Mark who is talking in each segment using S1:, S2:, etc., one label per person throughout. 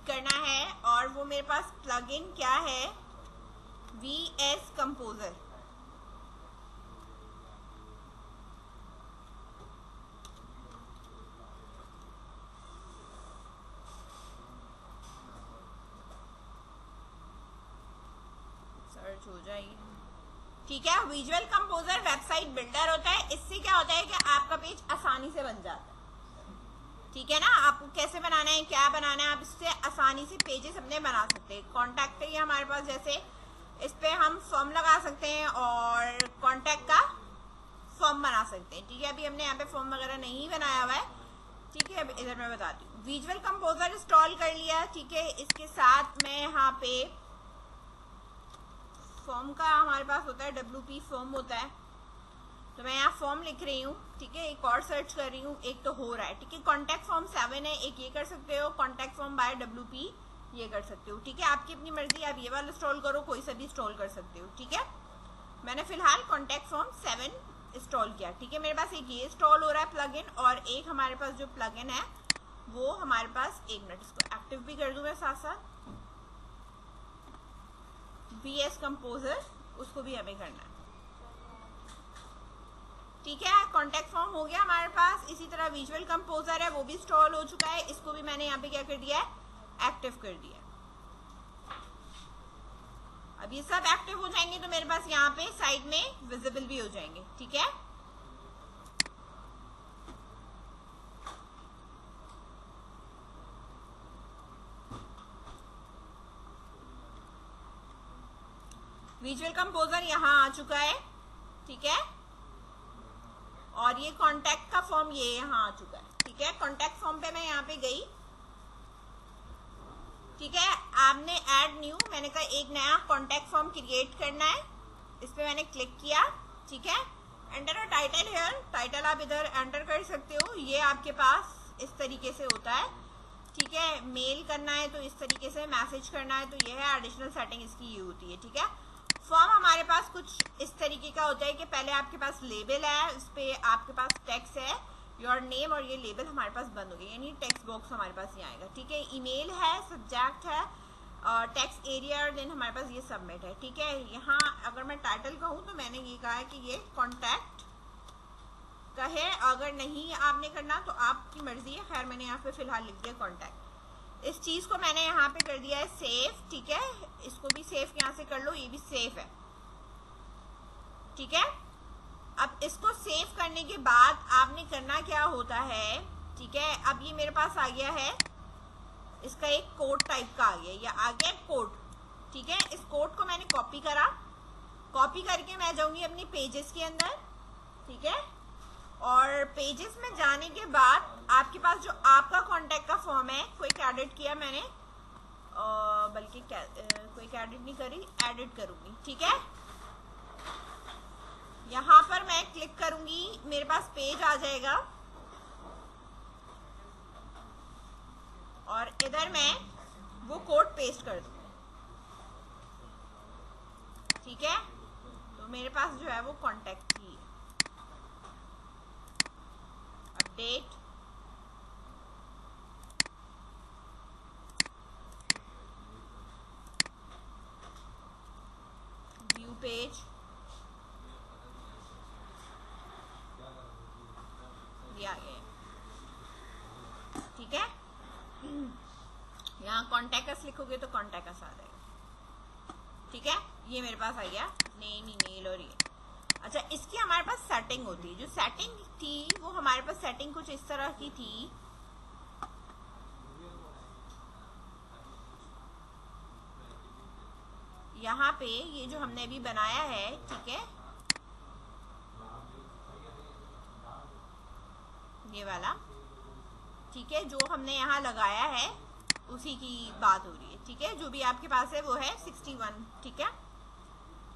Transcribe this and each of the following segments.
S1: करना है, और वो मेरे पास प्लगइन क्या है, VS कंपोजर। सर्च हो जाएगी, ठीक है। विजुअल कंपोजर वेबसाइट बिल्डर होता है। इससे क्या होता है कि आपका पेज आसानी से बन जाता है, ठीक है ना। आपको कैसे बनाना है, क्या बनाना है, आप इससे आसानी से पेजेस अपने बना सकते हैं। कॉन्टैक्ट है हमारे पास, जैसे इस पे हम फॉर्म लगा सकते हैं और कॉन्टैक्ट का फॉर्म बना सकते हैं, ठीक है। अभी हमने यहाँ पे फॉर्म वगैरह नहीं बनाया हुआ है, ठीक है। अब इधर मैं बताती हूँ। विजुअल कंपोजर इंस्टॉल कर लिया, ठीक है। इसके साथ मैं यहाँ पे फॉर्म का हमारे पास होता है WP फॉर्म होता है, तो मैं यहाँ फॉर्म लिख रही हूँ, ठीक है। एक और सर्च कर रही हूँ, एक तो हो रहा है, ठीक है। कॉन्टैक्ट फॉर्म 7 है, एक ये कर सकते हो। कॉन्टैक्ट फॉर्म बाय WP ये कर सकते हो, ठीक है। आपकी अपनी मर्जी, आप ये वाला इंस्टॉल करो, कोई सा भी इंस्टॉल कर सकते हो, ठीक है। मैंने फिलहाल कॉन्टैक्ट फॉर्म 7 इंस्टॉल किया, ठीक है। मेरे पास एक ये इंस्टॉल हो रहा है प्लगइन, और एक हमारे पास जो प्लगइन है वो हमारे पास, एक मिनट इसको एक्टिव भी कर दूं मैं साथ साथ, VS कंपोजर, उसको भी हमें करना है, ठीक है। कॉन्टैक्ट फॉर्म हो गया हमारे पास। इसी तरह विजुअल कंपोजर है, वो भी इंस्टॉल हो चुका है, इसको भी मैंने यहाँ पे क्या कर दिया है, एक्टिव कर दिया। अब ये सब एक्टिव हो जाएंगे तो मेरे पास यहाँ पे साइड में विजिबल भी हो जाएंगे, ठीक है। विजुअल कंपोजर यहाँ आ चुका है, ठीक है। और ये कॉन्टैक्ट का फॉर्म ये यहाँ आ चुका है, ठीक है। कॉन्टैक्ट फॉर्म पे मैं यहाँ पे गई, ठीक है। आपने ऐड न्यू, मैंने कहा एक नया कॉन्टैक्ट फॉर्म क्रिएट करना है, इस पे मैंने क्लिक किया, ठीक है। Enter a title here, title आप इधर एंटर कर सकते हो। ये आपके पास इस तरीके से होता है, ठीक है। मेल करना है तो इस तरीके से, मैसेज करना है तो ये है, एडिशनल सेटिंग इसकी ये होती है, ठीक है। फॉर्म हमारे पास कुछ इस तरीके का होता है कि पहले आपके पास लेबल है, उस पर आपके पास टेक्स्ट है, योर नेम, और ये लेबल हमारे पास बंद हो गया, यानी टेक्स्ट बॉक्स हमारे पास यहाँ आएगा, ठीक है। ईमेल है, सब्जेक्ट है, और टेक्स्ट एरिया, और देन हमारे पास ये सबमिट है, ठीक है। यहाँ अगर मैं टाइटल कहूँ तो मैंने ये कहा है कि ये कॉन्टैक्ट का है, अगर नहीं आपने करना तो आपकी मर्जी है। खैर मैंने यहाँ पे फिलहाल लिख दिया कॉन्टैक्ट। इस चीज को मैंने यहाँ पे कर दिया है सेव, ठीक है। इसको भी सेव यहाँ से कर लो, ये भी सेव है, ठीक है। अब इसको सेव करने के बाद आपने करना क्या होता है, ठीक है। अब ये मेरे पास आ गया है, इसका एक कोड टाइप का आ गया, या आ गया कोड, ठीक है। इस कोड को मैंने कॉपी करा, कॉपी करके मैं जाऊंगी अपनी पेजेस के अंदर, ठीक है। और पेजेस में जाने के बाद आपके पास जो आपका कॉन्टैक्ट का फॉर्म है, क्विक एडिट किया मैंने, बल्कि क्विक एडिट नहीं करी, एडिट करूंगी, ठीक है। यहाँ पर मैं क्लिक करूंगी, मेरे पास पेज आ जाएगा, और इधर मैं वो कोड पेस्ट कर दूंगी, ठीक है। तो मेरे पास जो है वो कॉन्टैक्ट की है, अपडेट, व्यू पेज, ये आ गया, ठीक है। यहाँ कॉन्टैक्ट लिखोगे तो कॉन्टैक्ट आ जाएगा, ठीक है। ये मेरे पास आ गया नेम, ईमेल, और ये। अच्छा, इसकी हमारे पास सेटिंग होती है, जो सेटिंग थी वो हमारे पास सेटिंग कुछ इस तरह की थी, यहाँ पे ये जो हमने अभी बनाया है, ठीक है, ये वाला, ठीक है। जो हमने यहाँ लगाया है उसी की बात हो रही है, ठीक है। जो भी आपके पास है वो है 61, ठीक है।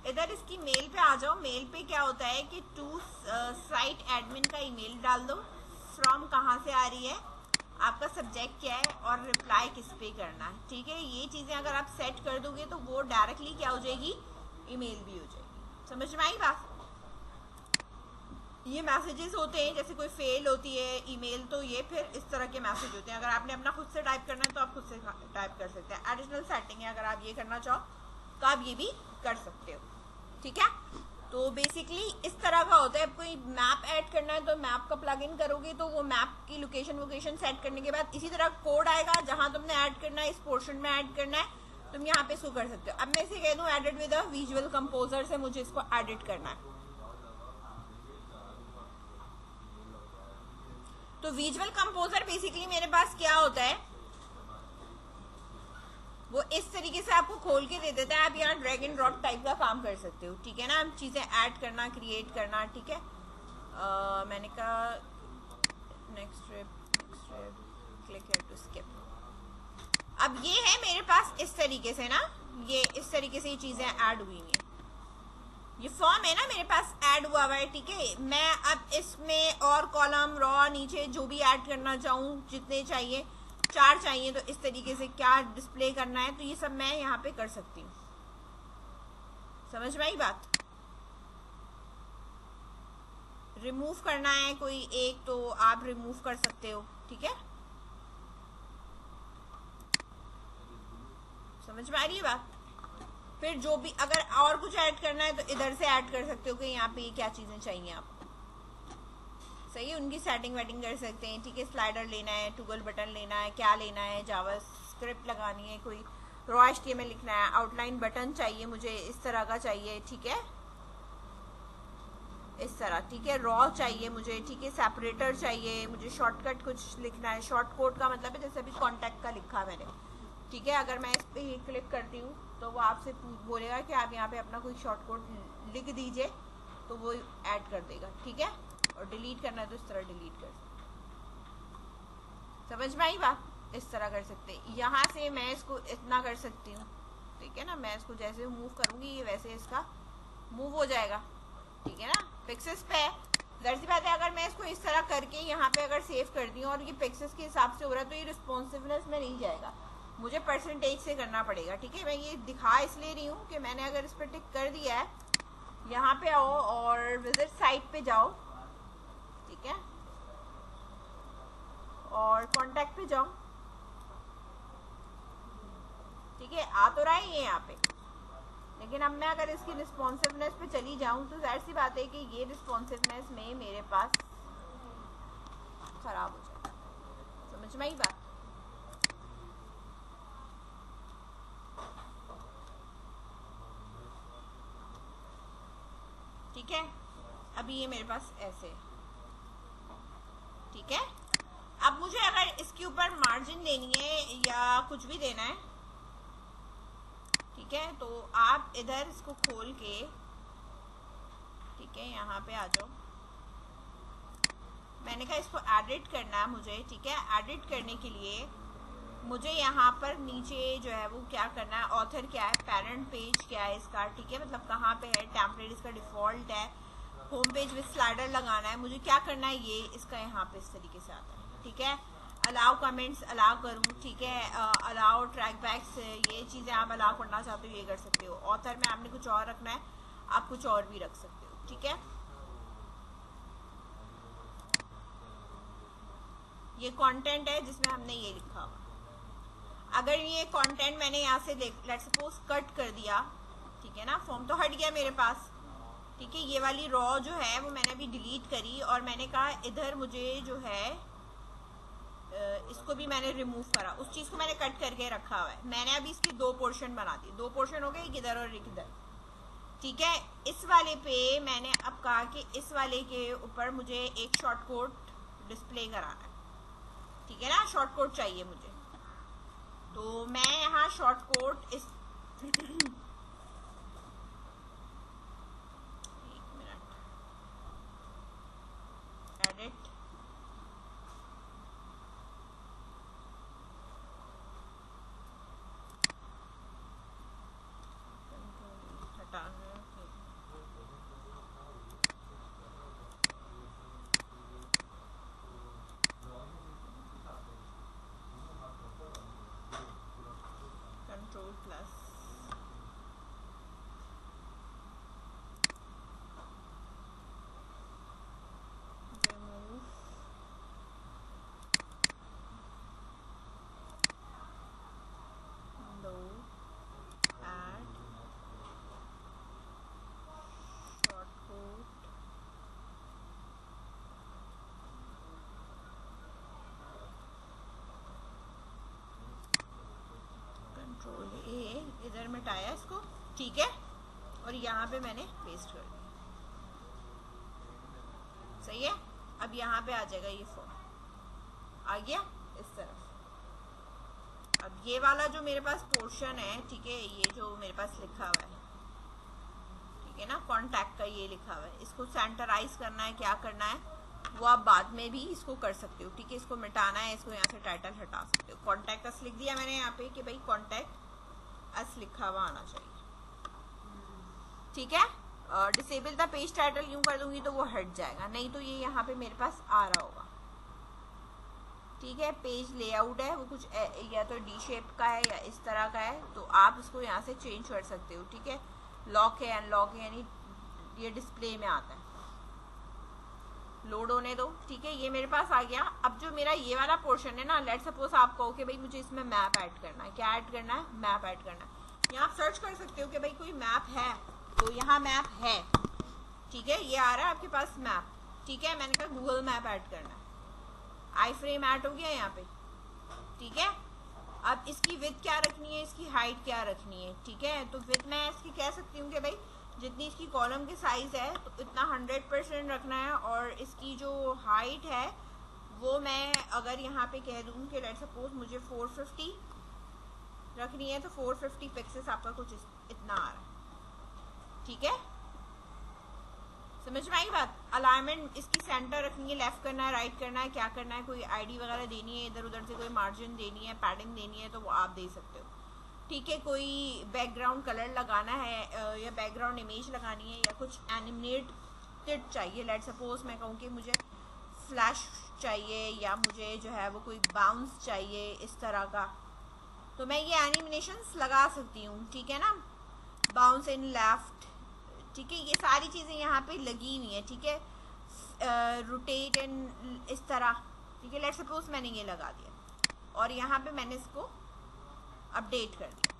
S1: इधर इसकी मेल पे आ जाओ। मेल पे क्या होता है कि टू साइट एडमिन का ईमेल डाल दो, फ्रॉम कहाँ से आ रही है, आपका सब्जेक्ट क्या है, और रिप्लाई किस पे करना है, ठीक है। ये चीज़ें अगर आप सेट कर दोगे तो वो डायरेक्टली क्या हो जाएगी, ईमेल भी हो जाएगी। समझ में आई बात? ये मैसेजेस होते हैं, जैसे कोई फेल होती है ईमेल, तो ये फिर इस तरह के मैसेज होते हैं। अगर आपने अपना खुद से टाइप करना है तो आप खुद से टाइप कर सकते हैं। एडिशनल सेटिंग है, अगर आप ये करना चाहो तो आप ये भी कर सकते हो, ठीक है। तो बेसिकली इस तरह का होता है। कोई मैप ऐड करना है तो मैप का प्लगइन करोगे तो वो मैप की लोकेशन सेट करने के बाद इसी तरह कोड आएगा, जहां तुमने ऐड करना है, इस पोर्शन में ऐड करना है, तुम यहाँ पे इसको कर सकते हो। अब मैं इसे कह दूँ edit with a visual composer से मुझे इसको एडिट करना है, तो विजुअल कंपोजर बेसिकली मेरे पास क्या होता है, वो इस तरीके से आपको खोल के दे देता है। आप यहाँ ड्रैग एंड ड्रॉप टाइप का काम कर सकते हो, ठीक है ना। चीजें ऐड करना, क्रिएट करना, ठीक है। मैंने कहा next step click here to skip. अब ये है मेरे पास इस तरीके से ना, ये इस तरीके से ये चीजें ऐड हुई हैं। ये फॉर्म है ना मेरे पास ऐड हुआ हुआ है, ठीक है। मैं अब इसमें और कॉलम, रॉ, नीचे जो भी ऐड करना चाहूँ, जितने चाहिए, 4 चाहिए, तो इस तरीके से क्या डिस्प्ले करना है, तो ये सब मैं यहाँ पे कर सकती हूँ। समझ में आई बात। रिमूव करना है कोई एक तो आप रिमूव कर सकते हो, ठीक है। समझ में आ रही है बात। फिर जो भी अगर और कुछ ऐड करना है तो इधर से ऐड कर सकते हो कि यहाँ पे क्या चीजें चाहिए आपको, सही है। उनकी सेटिंग वेटिंग कर सकते हैं, ठीक है। स्लाइडर लेना है, टूगल बटन लेना है, क्या लेना है, जावा स्क्रिप्ट लगानी है, कोई रॉ एचटीएमएल लिखना है, आउटलाइन बटन चाहिए मुझे इस तरह का चाहिए, ठीक है, इस तरह, ठीक है। रॉ चाहिए मुझे, ठीक है। सेपरेटर चाहिए मुझे, शॉर्टकट कुछ लिखना है। शॉर्ट कोड का मतलब है जैसे अभी कॉन्टैक्ट का लिखा मैंने, ठीक है। अगर मैं इस पर क्लिक करती हूँ तो वो आपसे बोलेगा कि आप यहाँ पे अपना कोई शॉर्ट कोड लिख दीजिए, तो वो ऐड कर देगा, ठीक है। और डिलीट करना है तो इस तरह डिलीट कर सकते। समझ में आई बात। इस तरह कर सकते हैं। यहाँ से मैं इसको इतना कर सकती हूँ, ठीक है ना। मैं इसको जैसे मूव करूंगी ये वैसे इसका मूव हो जाएगा, ठीक है ना। पिक्सेस पे है, जाहिर सी बात है। अगर मैं इसको इस तरह करके यहाँ पे अगर सेव कर दी और ये पिक्सेस के हिसाब से हो रहा है तो ये रिस्पॉन्सिवनेस में नहीं जाएगा, मुझे परसेंटेज से करना पड़ेगा, ठीक है। मैं ये दिखा इसलिए रही हूँ कि मैंने अगर इस पर टिक कर दिया है, यहाँ पे आओ और विजिट साइट पे जाओ, ठीक है, और कॉन्टैक्ट पे जाओ, ठीक है। आ तो रहा है ये यहाँ पे, लेकिन अब मैं अगर इसकी रिस्पॉन्सिवनेस पे चली जाऊं तो जाहिर सी बात है कि ये रिस्पॉन्सिवनेस में मेरे पास खराब हो जाएगा। समझ में आई बात। ठीक है। अभी ये मेरे पास ऐसे, ठीक है। अब मुझे अगर इसके ऊपर मार्जिन देनी है या कुछ भी देना है, ठीक है, तो आप इधर इसको खोल के, ठीक है, यहाँ पे आ जाओ। मैंने कहा इसको एडिट करना है मुझे, ठीक है। एडिट करने के लिए मुझे यहाँ पर नीचे जो है वो क्या करना है, ऑथर क्या है, पेरेंट पेज क्या है इसका, ठीक है, मतलब कहाँ पे है, टेम्पलेट इसका डिफॉल्ट है, होम पेज विद स्लाइडर लगाना है, मुझे क्या करना है, ये इसका यहाँ पे इस तरीके से आता है, ठीक है। अलाउ कमेंट्स अलाउ करूँ, ठीक है, अलाउ ट्रैक बैक्स, ये चीज़ें आप अलाउ करना चाहते हो ये कर सकते हो। ऑथर में आपने कुछ और रखना है, आप कुछ और भी रख सकते हो, ठीक है। ये कंटेंट है जिसमें हमने ये लिखा हुआ। अगर ये कंटेंट मैंने यहाँ से लेट्स सपोज कट कर दिया, ठीक है ना, फॉर्म तो हट गया मेरे पास, ठीक है। ये वाली रॉ जो है वो मैंने अभी डिलीट करी और मैंने कहा इधर मुझे जो है इसको भी मैंने रिमूव करा, उस चीज को मैंने कट करके रखा हुआ है। मैंने अभी इसकी 2 पोर्शन बना दी, 2 पोर्शन हो गए, एक इधर और एक इधर, ठीक है। इस वाले पे मैंने अब कहा कि इस वाले के ऊपर मुझे एक शॉर्ट कोड डिस्प्ले कराना है, ठीक है ना, शॉर्ट कोड चाहिए मुझे। तो मैं यहाँ शॉर्ट कोड इस एक मिनट, एडिट, हटाना, कंट्रोल प्लस, मिटाया इसको, ठीक है, और यहाँ पे मैंने पेस्ट कर दिया, सही है। अब यहाँ पे आ जाएगा ये फॉर्म, आ गया इस तरफ। अब ये वाला जो मेरे पास पोर्शन है, ठीक है, ये जो मेरे पास लिखा हुआ है, ठीक है ना, कॉन्टैक्ट का ये लिखा हुआ है, इसको सेंटराइज करना है, क्या करना है वो आप बाद में भी इसको कर सकते हो, ठीक है। इसको मिटाना है, इसको यहाँ से टाइटल हटा सकते हो। कॉन्टैक्ट अस लिख दिया मैंने यहाँ पे कि भाई कॉन्टैक्ट अस लिखा हुआ आना चाहिए, ठीक है। डिसेबल द पेज टाइटल यूं कर दूंगी तो वो हट जाएगा, नहीं तो ये यहाँ पे मेरे पास आ रहा होगा, ठीक है। पेज लेआउट है वो कुछ या तो डी शेप का है या इस तरह का है, तो आप उसको यहाँ से चेंज कर सकते हो, ठीक है। लॉक है, अनलॉक है, यानी ये डिस्प्ले में आता है। लोड होने दो, ठीक है, ये मेरे पास आ गया। अब जो मेरा ये वाला पोर्शन है ना, लेट सपोज आप कहो कि भाई मुझे इसमें मैप ऐड करना है, क्या ऐड करना है, मैप ऐड करना है। यहाँ आप सर्च कर सकते हो कि भाई कोई मैप है, तो यहाँ मैप है, ठीक है, ये आ रहा है आपके पास मैप, ठीक है। मैंने कहा गूगल मैप ऐड करना है, आई फ्रेम ऐड हो गया यहाँ पे, ठीक है। अब इसकी विड्थ क्या रखनी है, इसकी हाइट क्या रखनी है, ठीक है। तो विड्थ मैं इसकी कह सकती हूँ कि भाई जितनी इसकी कॉलम की साइज है तो इतना 100% रखना है, और इसकी जो हाइट है वो मैं अगर यहाँ पे कह दूँ कि लेट सपोज मुझे 450 रखनी है, तो 450 पिक्सेस आपका कुछ इतना आ रहा है, ठीक है। समझ में आई बात। अलाइनमेंट इसकी सेंटर रखनी है, लेफ्ट करना है, राइट करना है, क्या करना है, कोई आईडी वगैरह देनी है, इधर उधर से कोई मार्जिन देनी है, पैडिंग देनी है, तो वो आप दे सकते हो, ठीक है। कोई बैकग्राउंड कलर लगाना है या बैकग्राउंड इमेज लगानी है, या कुछ एनिमेटेड चाहिए, लेट सपोज मैं कहूँ कि मुझे फ्लैश चाहिए या मुझे जो है वो कोई बाउंस चाहिए इस तरह का, तो मैं ये एनिमेशंस लगा सकती हूँ, ठीक है ना। बाउंस इन लेफ्ट, ठीक है, ये सारी चीज़ें यहाँ पे लगी हुई हैं, ठीक है। रोटेट एंड इस तरह, ठीक है। लेट सपोज मैंने ये लगा दिया और यहाँ पे मैंने इसको अपडेट कर दिया।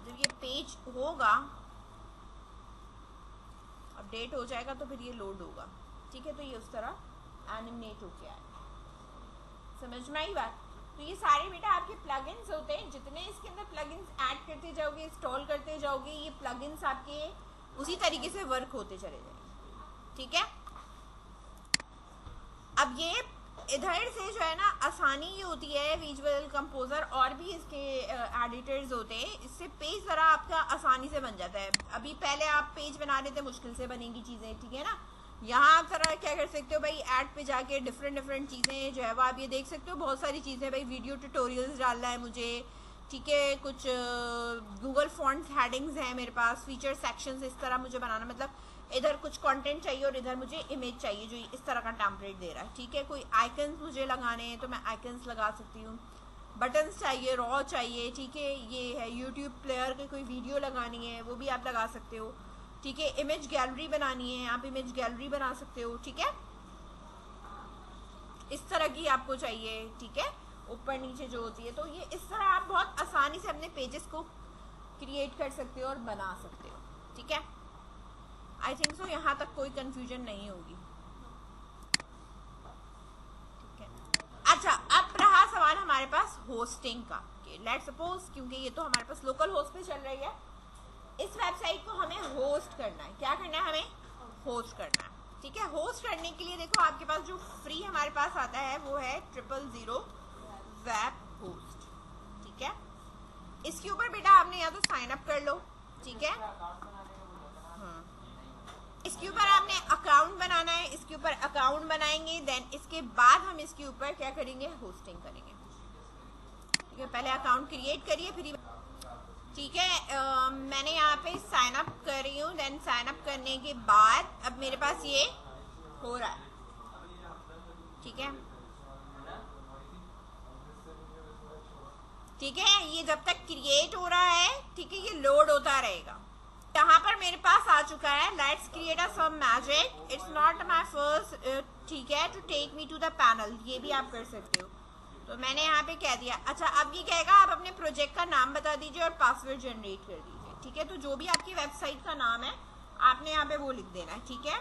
S1: जब ये पेज होगा, अपडेट हो जाएगा तो फिर ये लोड होगा, ठीक है। तो ये उस तरह एनिमेट होके आएगा, समझ में आई बात। तो ये सारे बेटा आपके प्लगइन्स होते हैं, जितने इसके अंदर प्लगइन्स ऐड करते जाओगे, इंस्टॉल करते जाओगे, ये प्लगइन्स आपके उसी तरीके से वर्क होते चले जाएंगे, ठीक है। अब ये इधर से जो है ना आसानी ये होती है, विजुअल कंपोजर और भी इसके एडिटर्स होते हैं, इससे पेज ज़रा आपका आसानी से बन जाता है। अभी पहले आप पेज बना रहे थे, मुश्किल से बनेंगी चीज़ें, ठीक है ना। यहाँ आप ज़रा क्या कर सकते हो भाई, ऐड पे जाके डिफरेंट चीज़ें जो है वो आप ये देख सकते हो, बहुत सारी चीज़ें भाई, वीडियो ट्यूटोरियल्स डालना है मुझे, ठीक है, कुछ गूगल फॉन्ट्स हेडिंग्स हैं मेरे पास, फीचर सेक्शंस इस तरह मुझे बनाना, मतलब इधर कुछ कंटेंट चाहिए और इधर मुझे इमेज चाहिए जो इस तरह का टेम्पलेट दे रहा है, ठीक है। कोई आइकन्स मुझे लगाने हैं तो मैं आइकन्स लगा सकती हूँ, बटन्स चाहिए, रॉ चाहिए, ठीक है। ये है यूट्यूब प्लेयर की कोई वीडियो लगानी है वो भी आप लगा सकते हो, ठीक है। इमेज गैलरी बनानी है, आप इमेज गैलरी बना सकते हो, ठीक है। इस तरह की आपको चाहिए, ठीक है, ऊपर नीचे जो होती है, तो ये इस तरह आप बहुत आसानी से अपने पेजेस को क्रिएट कर सकते हो और बना सकते हो, ठीक है। आई थिंक सो यहाँ तक कोई कंफ्यूजन नहीं होगी, ठीक है। अच्छा, अब रहा सवाल हमारे पास होस्टिंग का, लेट सपोज क्योंकि ये तो हमारे पास लोकल होस्ट पे चल रही है, इस वेबसाइट को हमें होस्ट करना है, क्या करना है, हमें होस्ट करना है, ठीक है। होस्ट करने के लिए देखो आपके पास जो फ्री हमारे पास आता है वो है 000 वेब होस्ट, ठीक है। इसके ऊपर बेटा आपने या तो साइन अप कर लो, ठीक है, इसके ऊपर आपने अकाउंट बनाना है, इसके ऊपर अकाउंट बनाएंगे, देन इसके बाद हम इसके ऊपर क्या करेंगे, होस्टिंग करेंगे, ठीक है। पहले अकाउंट क्रिएट करिए फिर, ठीक है। मैंने यहाँ पे साइन अप कर रही हूँ, देन साइन अप करने के बाद अब मेरे पास ये हो रहा है, ठीक है, ठीक है। ये जब तक क्रिएट हो रहा है, ठीक है, ये लोड होता रहेगा। यहाँ पर मेरे पास आ चुका है, let's create a some magic, it's not my first, ठीक है, to take me to the panel, ये भी आप कर सकते हो। तो मैंने यहाँ पे कह दिया। अच्छा, अब ये कहेगा आप अपने प्रोजेक्ट का नाम बता दीजिए और पासवर्ड जनरेट कर दीजिए, ठीक है। तो जो भी आपकी वेबसाइट का नाम है आपने यहाँ पे वो लिख देना है, ठीक है।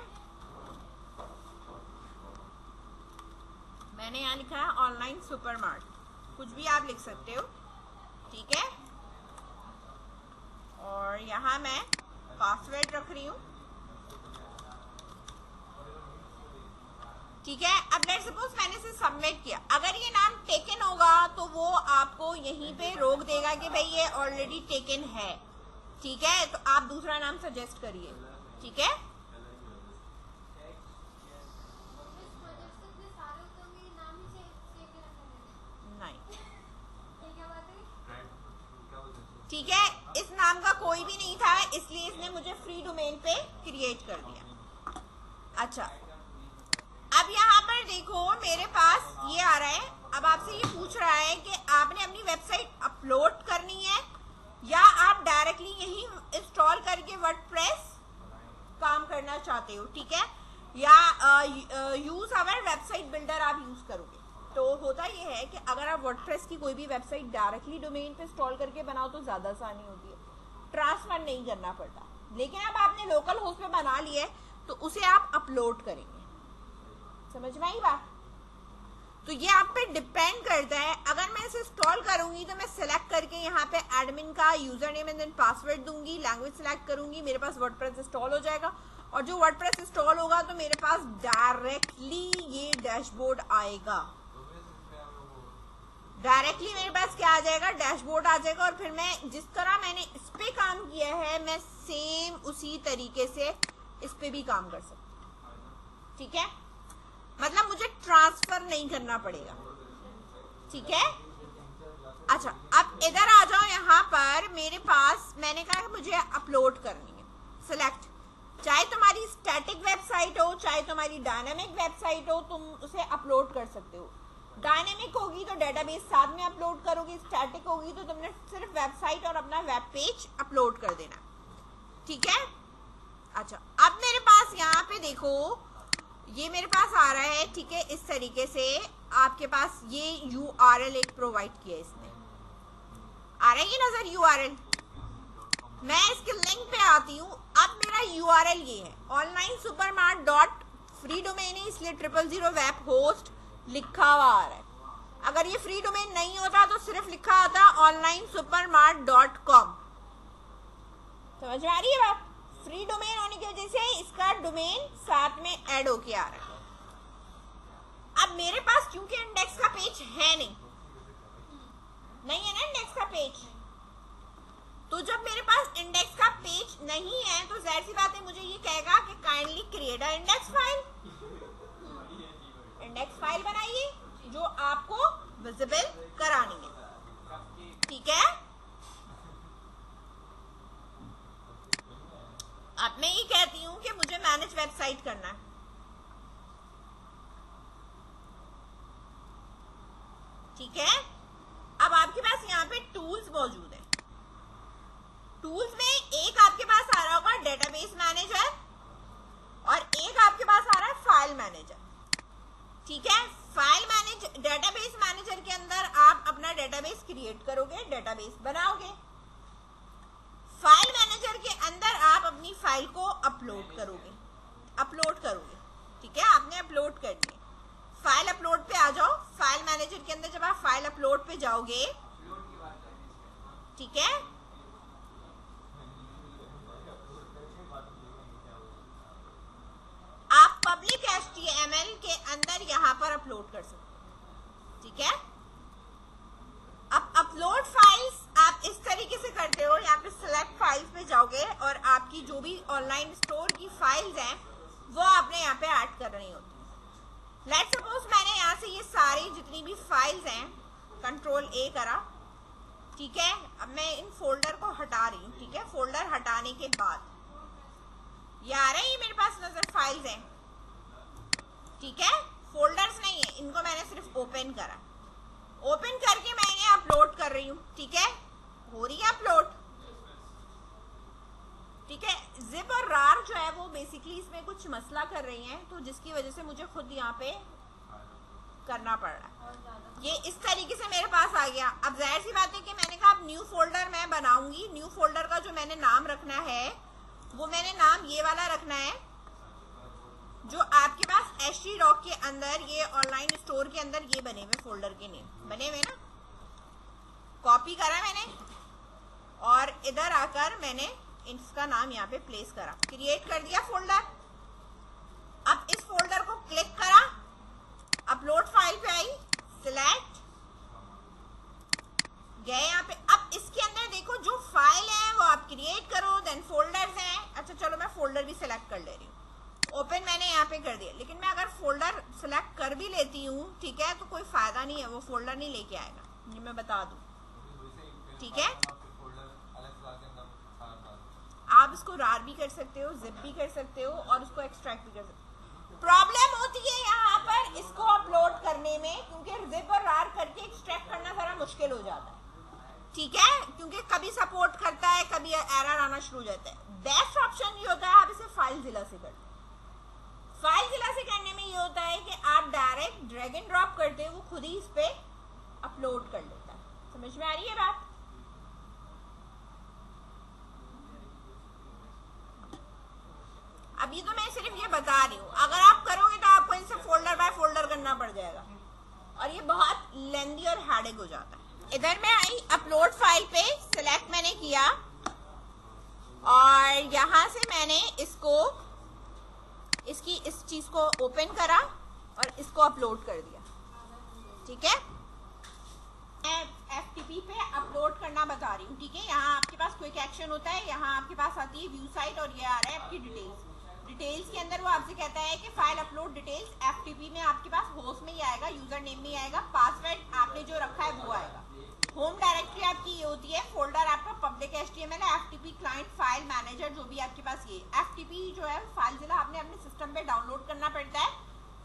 S1: मैंने यहाँ लिखा है ऑनलाइन सुपरमार्ट, कुछ भी आप लिख सकते हो, ठीक है। और यहाँ मैं पासवर्ड रख रही हूँ, ठीक है। अब लेट्स सपोज मैंने इसे सबमिट किया, अगर ये नाम टेकन होगा तो वो आपको यहीं पे रोक देगा कि भाई ये ऑलरेडी टेकन है, ठीक है। तो आप दूसरा नाम सजेस्ट करिए, ठीक है। नहीं, ठीक है, इस नाम का कोई भी नहीं था, इसलिए इसने मुझे फ्री डोमेन पे क्रिएट कर दिया। अच्छा, अब यहाँ पर देखो मेरे पास ये आ रहा है। अब आपसे ये पूछ रहा है कि आपने अपनी वेबसाइट अपलोड करनी है या आप डायरेक्टली यही इंस्टॉल करके वर्डप्रेस काम करना चाहते हो, ठीक है, या यूज अवर वेबसाइट बिल्डर आप यूज करोगे। तो होता ये है कि अगर आप वर्डप्रेस की कोई भी वेबसाइट डायरेक्टली डोमेन पे इंस्टॉल करके बनाओ तो ज्यादा आसानी होती है, ट्रांसफर नहीं करना पड़ता। लेकिन अब आपने लोकल होस्ट पे बना लिया है तो उसे आप अपलोड करेंगे, समझ में आई बात। तो ये आप पे डिपेंड करता है। अगर मैं इसे इंस्टॉल करूंगी तो मैं सिलेक्ट करके यहाँ पे एडमिन का user name and then password दूंगी, लैंग्वेज सिलेक्ट करूंगी, मेरे पास वर्डप्रेस इंस्टॉल हो जाएगा। और जो वर्डप्रेस इंस्टॉल होगा तो मेरे पास डायरेक्टली ये डैशबोर्ड आएगा, डायरेक्टली मेरे पास क्या आ जाएगा, डैशबोर्ड आ जाएगा। और फिर मैं जिस तरह मैंने इस पे काम किया है मैं सेम उसी तरीके से इस पे भी काम कर सकती हूँ, ठीक है। मतलब मुझे ट्रांसफर नहीं करना पड़ेगा, ठीक है। अच्छा, अब इधर आ जाओ, यहाँ पर मेरे पास मैंने कहा मुझे अपलोड करनी है, सिलेक्ट। चाहे तुम्हारी स्टैटिक वेबसाइट हो चाहे तुम्हारी डायनामिक वेबसाइट हो, तुम उसे अपलोड कर सकते हो। डायनामिक होगी तो डेटाबेस साथ में अपलोड करोगे, स्टैटिक होगी तो तुमने सिर्फ वेबसाइट और अपना वेब पेज अपलोड कर देना, ठीक है। अच्छा, अब मेरे पास यहाँ पे देखो ये मेरे पास आ रहा है, ठीक है। इस तरीके से आपके पास ये URL एक प्रोवाइड किया इसने, आ रहा है ये नजर URL। मैं इसके लिंक पे आती हूँ। अब मेरा URL ये है onlinesupermart.free-domain है, इसलिए 000 वेब होस्ट लिखा हुआ आ रहा है। अगर ये फ्री डोमेन नहीं होता तो सिर्फ लिखा आता onlinesupermart.com। समझ में आ रही है बात। फ्री डोमेन होने की वजह से इसका डोमेन साथ में ऐड होके आ रहा है। अब मेरे पास क्योंकि इंडेक्स का पेज है नहीं है ना इंडेक्स का पेज, तो जब मेरे पास इंडेक्स का पेज नहीं है तो जाहिर सी बात है मुझे ये कहेगा कि kindly create a index file, index file बनाइए जो आपको विजिबल करानी है, ठीक है। अब मैं ये कहती हूं कि मुझे मैनेज वेबसाइट करना है, ठीक है। अब आपके पास यहाँ पे टूल्स मौजूद है। टूल्स में एक आपके पास आ रहा होगा डेटाबेस मैनेजर और एक आपके पास आ रहा है फाइल मैनेजर, ठीक है। डेटाबेस मैनेजर के अंदर आप अपना डेटाबेस क्रिएट करोगे, डेटाबेस बनाओगे। फाइल मैनेजर के अंदर आप अपनी फाइल को अपलोड करोगे, ठीक है। आपने अपलोड कर दिए, फाइल अपलोड पे आ जाओ। फाइल मैनेजर के अंदर जब आप फाइल अपलोड पे जाओगे, ठीक है, आप पब्लिक HTML के अंदर यहां पर अपलोड कर सकते हो, ठीक है। अब अपलोड फाइल्स आप इस तरीके से करते हो, यहाँ पे सिलेक्ट फाइल्स पे जाओगे और आपकी जो भी ऑनलाइन स्टोर की फाइल्स हैं वो आपने यहाँ पे ऐड करनी होती है। लेट्स सपोज मैंने यहाँ से ये सारी जितनी भी फाइल्स हैं Ctrl+A करा, ठीक है। अब मैं इन फोल्डर को हटा रही हूँ, ठीक है। फोल्डर हटाने के बाद ये आ रहा है, ये मेरे पास नजर फाइल्स हैं, ठीक है। फोल्डर्स नहीं है, इनको मैंने सिर्फ ओपन करा, ओपन करके मैंने अपलोड कर रही हूँ, ठीक है। हो रही है अपलोड, ठीक है। जिप और रार जो है वो बेसिकली इसमें कुछ मसला कर रही हैं, तो जिसकी वजह से मुझे खुद यहाँ पे करना पड़ रहा है। ये इस तरीके से मेरे पास आ गया। अब जाहिर सी बात है कि मैंने कहा अब न्यू फोल्डर मैं बनाऊंगी। न्यू फोल्डर का जो मैंने नाम रखना है वो मैंने नाम ये वाला रखना है जो आपके पास htdoc के अंदर, ये ऑनलाइन स्टोर के अंदर ये बने हुए फोल्डर के नेम बने हुए ना, कॉपी करा मैंने, और इधर आकर मैंने इसका नाम यहाँ पे प्लेस करा, क्रिएट कर दिया फोल्डर। अब इस फोल्डर को क्लिक करा, अपलोड फाइल पे आई, सिलेक्ट, गए यहाँ पे। अब इसके अंदर देखो जो फाइल है वो आप क्रिएट करो, देन फोल्डर्स हैं। अच्छा चलो मैं फोल्डर भी सिलेक्ट कर ले रही हूँ, ओपन मैंने यहाँ पे कर दिया। लेकिन मैं अगर फोल्डर सिलेक्ट कर भी लेती हूँ, ठीक है, तो कोई फायदा नहीं है, वो फोल्डर नहीं लेके आएगा, ये मैं बता दूँ, ठीक है। आप इसको रार भी कर सकते हो, जिप भी कर सकते हो और उसको एक्सट्रैक्ट भी कर सकते हो। प्रॉब्लम होती है यहाँ पर इसको अपलोड करने में, क्योंकि जिप और रार करके एक्सट्रैक्ट करना जरा मुश्किल हो जाता है, ठीक है, क्योंकि कभी सपोर्ट करता है, कभी एरर आना शुरू हो जाता है। बेस्ट ऑप्शन ये होता है आप इसे फाइलजिला से करते हैं। फाइलजिला से करने में ये होता है कि आप डायरेक्ट ड्रैग एंड ड्रॉप करते हो, वो खुद ही इस पे अपलोड कर लेता है। समझ में आ रही है बात? अभी तो मैं सिर्फ ये बता रही हूँ, अगर आप करोगे तो आपको इनसे फोल्डर बाय फोल्डर करना पड़ जाएगा और ये बहुत लेंदी और हैडेक हो जाता है। इधर मैं आई, अपलोड फाइल पे सिलेक्ट मैंने किया और यहां से मैंने इस चीज को ओपन करा और इसको अपलोड कर दिया, ठीक है। मैं FTP पे अपलोड करना बता रही हूँ, ठीक है। यहाँ आपके पास क्विक एक्शन होता है, यहाँ आपके पास आती है व्यू साइट और ये आ रहा है आपकी डिटेल्स के अंदर वो आपसे कहता है कि फाइल अपलोड डिटेल्स। FTP में आपके पास होस्ट में ही आएगा, यूजर नेम में आएगा, पासवर्ड आपने जो रखा है वो आएगा। होम डायरेक्टरी आपकी ये होती है, फोल्डर आपका पब्लिक HTML है, FTP क्लाइंट फाइल मैनेजर जो भी आपके पास ये FTP जो है फाइलजिला आपने अपने सिस्टम पे डाउनलोड करना पड़ता है,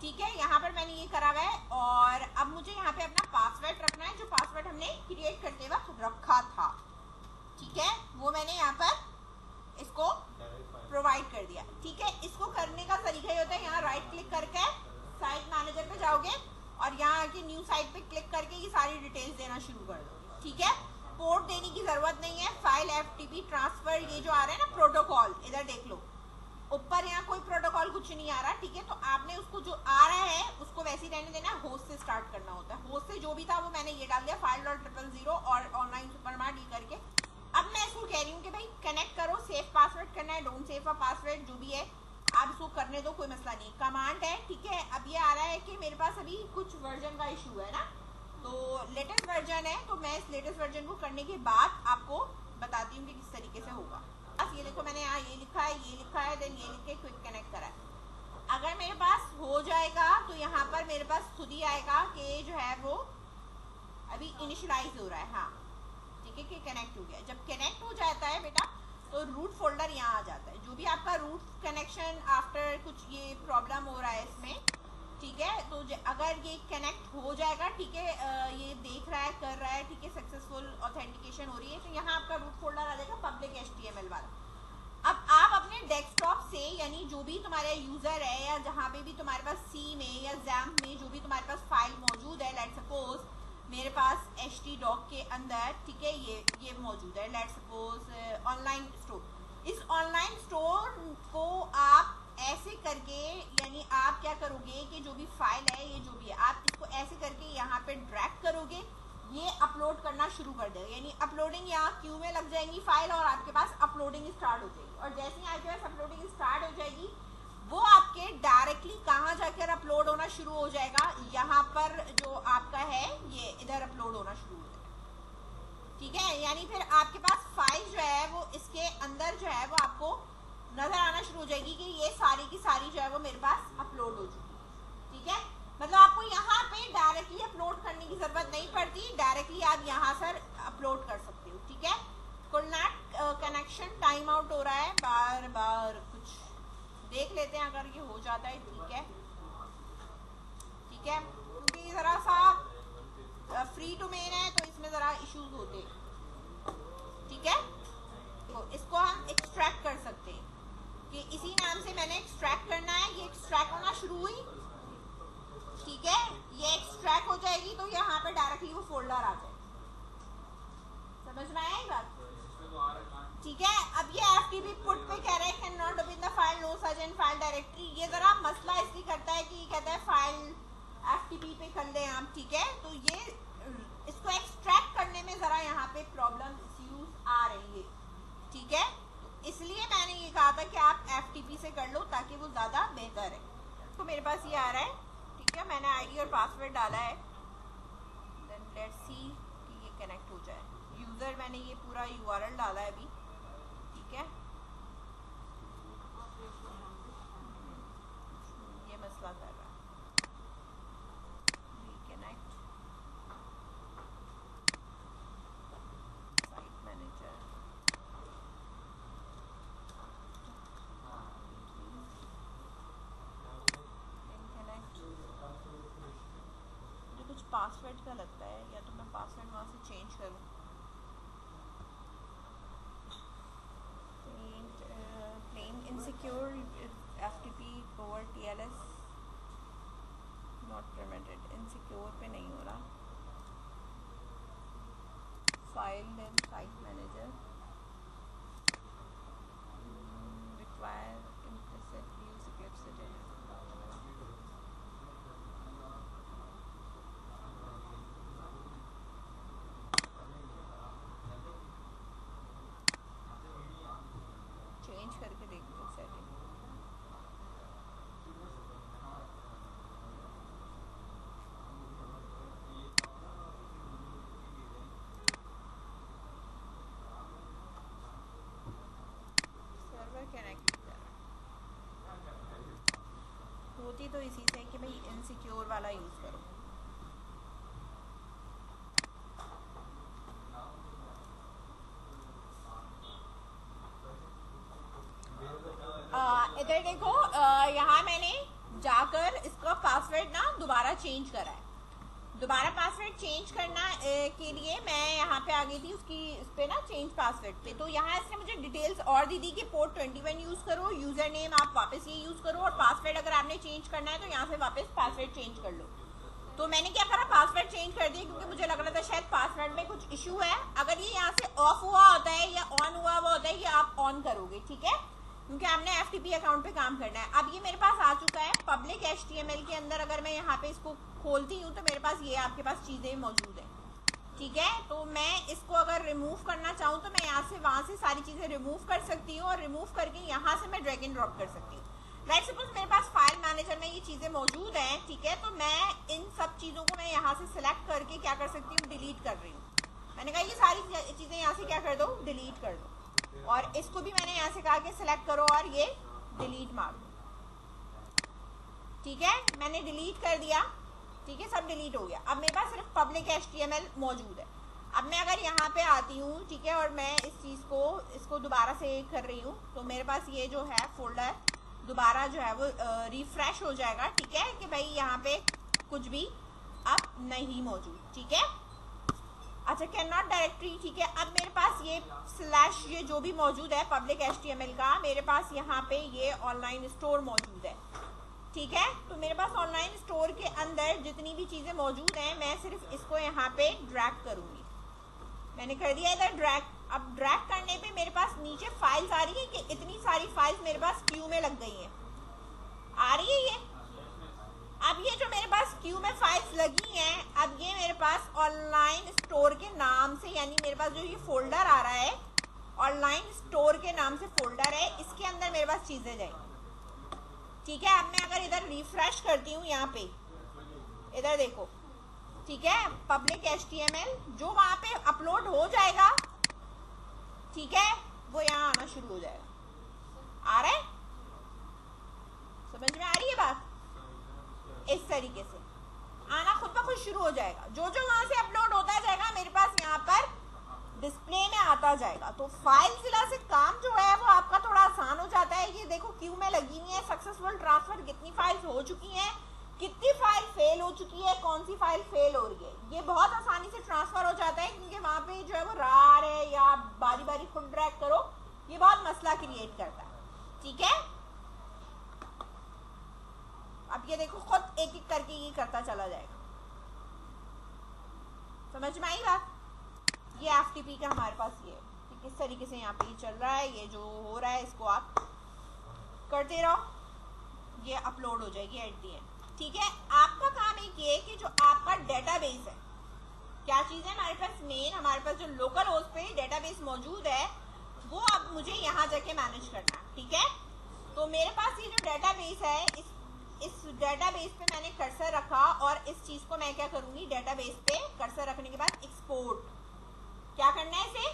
S1: ठीक है। यहाँ पर मैंने ये करा हुआ है और अब मुझे यहाँ पे अपना पासवर्ड रखना है, जो पासवर्ड हमने क्रिएट करते वक्त रखा था, ठीक है, वो मैंने यहाँ पर इसको प्रोवाइड कर दिया, ठीक है। इसको करने का तरीका ये होता है, यहाँ राइट क्लिक करके साइट मैनेजर पे जाओगे और यहाँ आके न्यू साइट पे क्लिक करके ये सारी डिटेल्स देना शुरू कर दो, ठीक है। पोर्ट देने की जरूरत नहीं है, फाइल FTP ट्रांसफर ये जो आ रहा है ना प्रोटोकॉल, इधर देख लो ऊपर यहाँ कोई प्रोटोकॉल कुछ नहीं आ रहा, ठीक है। तो आपने उसको जो आ रहा है उसको वैसे ही रहने देना है, होस्ट से स्टार्ट करना होता है। होस्ट से जो भी था वो मैंने ये डाल दिया file.000 और ऑनलाइन सुपरमार्ट ये करके। अब मैं इसको कह रही हूँ कि भाई कनेक्ट करो, सेव पासवर्ड करना है, डोंट सेव अ पासवर्ड, जो भी है आप इसको करने दो, कोई मसला नहीं। कमांड है, ठीक है। अब ये आ रहा है कि मेरे पास अभी कुछ वर्जन का इशू है ना, तो लेटेस्ट वर्जन है, तो मैं इस लेटेस्ट वर्जन को करने के बाद आपको बताती हूँ कि किस तरीके से होगा। बस ये देखो मैंने यहाँ ये लिखा है, ये लिखा है, देन ये लिख के क्विक कनेक्ट करा है। अगर मेरे पास हो जाएगा तो यहाँ पर मेरे पास खुद ही आएगा कि जो है वो अभी इनिशियलाइज हो रहा है, हाँ ठीक है, कि कनेक्ट हो गया। जब कनेक्ट हो जाता है बेटा तो रूट फोल्डर यहाँ आ जाता है, जो भी आपका रूट कनेक्शन आफ्टर कुछ ये प्रॉब्लम हो रहा है इसमें, ठीक है। तो अगर ये कनेक्ट हो जाएगा, ठीक है, ये देख रहा है, कर रहा है, ठीक है, सक्सेसफुल ऑथेंटिकेशन हो रही है, तो यहाँ आपका रूट फोल्डर आ जाएगा पब्लिक HTML वाला। अब आप अपने डेस्कटॉप से, यानी जो भी तुम्हारे यूजर है या जहाँ पे भी तुम्हारे पास C में या XAMPP में जो भी तुम्हारे पास फाइल मौजूद है, लेट्स सपोज मेरे पास htdoc के अंदर, ठीक है, ये मौजूद है, लेट्स सपोज ऑनलाइन स्टोर। इस ऑनलाइन स्टोर को आप ऐसे करके, यानी आप क्या करोगे कि जो भी फाइल है, ये जो भी है, आप इसको ऐसे करके यहाँ पे ड्रैग करोगे, ये अपलोड करना शुरू कर देगा, यानी अपलोडिंग यहाँ क्यू में लग जाएंगी फाइल और आपके पास अपलोडिंग स्टार्ट हो जाएगी। और जैसे ही आपके पास अपलोडिंग स्टार्ट हो जाएगी, वो आपके डायरेक्टली कहाँ जाकर अपलोड होना शुरू हो जाएगा, यहाँ पर जो आपका है ये इधर अपलोड होना शुरू हो जाएगा, ठीक है। यानी फिर आपके पास फाइल जो है वो इसके अंदर जो है वो आपको नजर आना शुरू हो जाएगी कि ये सारी की सारी जो है वो मेरे पास अपलोड हो चुकी है, ठीक है। मतलब आपको यहाँ पे डायरेक्टली अपलोड करने की जरूरत नहीं पड़ती, डायरेक्टली आप यहाँ से अपलोड कर सकते हो, ठीक है। कुल नॉट कनेक्शन टाइम आउट हो रहा है, बार बार कुछ देख लेते हैं, अगर ये हो जाता है ठीक है, ठीक है, क्योंकि जरा सा फ्री डोमेन है तो इसमें जरा इश्यूज होते हैं, ठीक है। तो इसको हम एक्सट्रैक्ट कर सकते हैं कि इसी नाम से मैंने एक्सट्रैक्ट करना है, ये एक्सट्रैक्ट होना शुरू हुई, ठीक है, ये एक्सट्रैक्ट हो जाएगी तो यहाँ पे डायरेक्टली वो फोल्डर आ जाए। समझ में आया बात, ठीक है। अब ये FTP पुट पे कह रहा है can not open the file, no such in file directory. ये जरा मसला इसलिए करता है कि कहता है फाइल FTP पे कर ले आप, ठीक है। तो ये इसको एक्सट्रैक्ट करने में जरा यहाँ पे प्रॉब्लम इश्यूज आ रही ठीक है, इसलिए मैंने ये कहा था कि आप FTP से कर लो ताकि वो ज़्यादा बेहतर है। तो मेरे पास ये आ रहा है, ठीक है, मैंने आईडी और पासवर्ड डाला है। देन लेट्स सी कि ये कनेक्ट हो जाए। यूज़र मैंने ये पूरा URL डाला है अभी, ठीक है, ये मसला कर रहा है। रिकनेक्ट साइट मैनेजर, मुझे कुछ पासवर्ड का लगता है, या तो मैं पासवर्ड वहाँ से चेंज करूँ। Plain insecure FTP over TLS not permitted, insecure पे नहीं हो रहा। File name site manager, require implicit use Eclipse change करके देखते हैं सेटिंग। सर्वर कनेक्ट होती तो इसी से कि भाई इनसिक्योर वाला यूज़ करो। इधर देखो, यहाँ मैंने जाकर इसका पासवर्ड ना दोबारा चेंज करा है। दोबारा पासवर्ड चेंज करना के लिए मैं यहाँ पे आ गई थी उसकी इस पे ना चेंज पासवर्ड पे। तो यहाँ इसने मुझे डिटेल्स और दी थी कि पोर्ट 21 यूज़ करो, यूज़र नेम आप वापस ये यूज़ करो, और पासवर्ड अगर आपने चेंज करना है तो यहाँ से वापस पासवर्ड चेंज कर लो। तो मैंने क्या करा, पासवर्ड चेंज कर दिया, क्योंकि मुझे लग रहा था शायद पासवर्ड में कुछ इशू है। अगर ये यहाँ से ऑफ हुआ होता है या ऑन हुआ हुआ होता है, ये आप ऑन करोगे, ठीक है, क्योंकि आपने FTP अकाउंट पे काम करना है। अब ये मेरे पास आ चुका है पब्लिक HTML के अंदर। अगर मैं यहाँ पे इसको खोलती हूँ तो मेरे पास ये आपके पास चीज़ें मौजूद हैं, ठीक है। तो मैं इसको अगर रिमूव करना चाहूँ तो मैं यहाँ से वहाँ से सारी चीज़ें रिमूव कर सकती हूँ, और रिमूव करके यहाँ से मैं ड्रैग एंड ड्रॉप कर सकती हूँ। लाइक सपोज मेरे पास फाइल मैनेजर में ये चीज़ें मौजूद हैं, ठीक है, तो मैं इन सब चीज़ों को मैं यहाँ से सिलेक्ट करके क्या कर सकती हूँ, डिलीट कर रही हूँ। मैंने कहा ये सारी चीज़ें यहाँ से क्या कर दो, डिलीट कर दो। और इसको भी मैंने यहाँ से कहा कि सिलेक्ट करो और ये डिलीट मार दो, ठीक है, मैंने डिलीट कर दिया, ठीक है, सब डिलीट हो गया। अब मेरे पास सिर्फ पब्लिक HTML मौजूद है। अब मैं अगर यहाँ पे आती हूँ, ठीक है, और मैं इस चीज़ को इसको दोबारा से कर रही हूँ, तो मेरे पास ये जो है फोल्डर दोबारा जो है वो रिफ्रेश हो जाएगा, ठीक है, कि भाई यहाँ पे कुछ भी अब नहीं मौजूद, ठीक है। अच्छा, कैन नॉट डायरेक्टरी, ठीक है। अब मेरे पास ये स्लैश ये जो भी मौजूद है पब्लिक HTML का, मेरे पास यहाँ पे ये ऑनलाइन स्टोर मौजूद है, ठीक है। तो मेरे पास ऑनलाइन स्टोर के अंदर जितनी भी चीज़ें मौजूद हैं, मैं सिर्फ इसको यहाँ पे ड्रैग करूँगी। मैंने कर दिया इधर ड्रैग। अब ड्रैग करने पे मेरे पास नीचे फाइल्स आ रही है कि इतनी सारी फाइल्स मेरे पास क्यू में लग गई हैं, आ रही है ये। अब ये जो मेरे पास क्यू में फाइल्स लगी हैं, अब ये मेरे पास ऑनलाइन स्टोर के नाम से, यानी मेरे पास जो ये फोल्डर आ रहा है ऑनलाइन स्टोर के नाम से फोल्डर है, इसके अंदर मेरे पास चीज़ें जाएंगी, ठीक है। अब मैं अगर इधर रिफ्रेश करती हूँ, यहाँ पे इधर देखो, ठीक है, पब्लिक HTML जो वहाँ पे अपलोड हो जाएगा, ठीक है, वो यहाँ आना शुरू हो जाएगा। आ रहा है, समझ में आ रही है बात? इस तरीके से आना खुद ब खुद शुरू हो जाएगा। जो जो वहां से अपलोड होता जाएगा मेरे पास यहाँ पर डिस्प्ले में आता जाएगा। तो फाइल जिला से काम जो है वो आपका थोड़ा आसान हो जाता है। ये देखो क्यू में लगी हुई है, सक्सेसफुल ट्रांसफर कितनी फाइल्स हो चुकी हैं, कितनी फाइल फेल हो चुकी है, कौन सी फाइल फेल हो रही है, ये बहुत आसानी से ट्रांसफर हो जाता है, क्योंकि वहां पे जो है वो रार है या बारी बारी खुद ड्रैग करो, ये बहुत मसला क्रिएट करता है, ठीक है। अब ये देखो खुद एक एक करके ये करता चला जाएगा। समझ में आई बात? ये FTP का हमारे पास ये किस तरीके से यहाँ पे ये चल रहा है, ये जो हो रहा है इसको आप करते रहो, ये अपलोड हो जाएगी एट दी एंड, ठीक है। आपका काम एक ये कि जो आपका डेटाबेस है, क्या चीज़ है हमारे पास, मेन हमारे पास जो लोकल होस्ट पे डेटाबेस मौजूद है, वो अब मुझे यहाँ जाके मैनेज करना है, ठीक है। तो मेरे पास ये जो डेटाबेस है, इस डेटाबेस पे मैंने कर्सर रखा और इस चीज को मैं क्या करूंगी, डेटाबेस पे कर्सर रखने के बाद एक्सपोर्ट, क्या करना है, इसे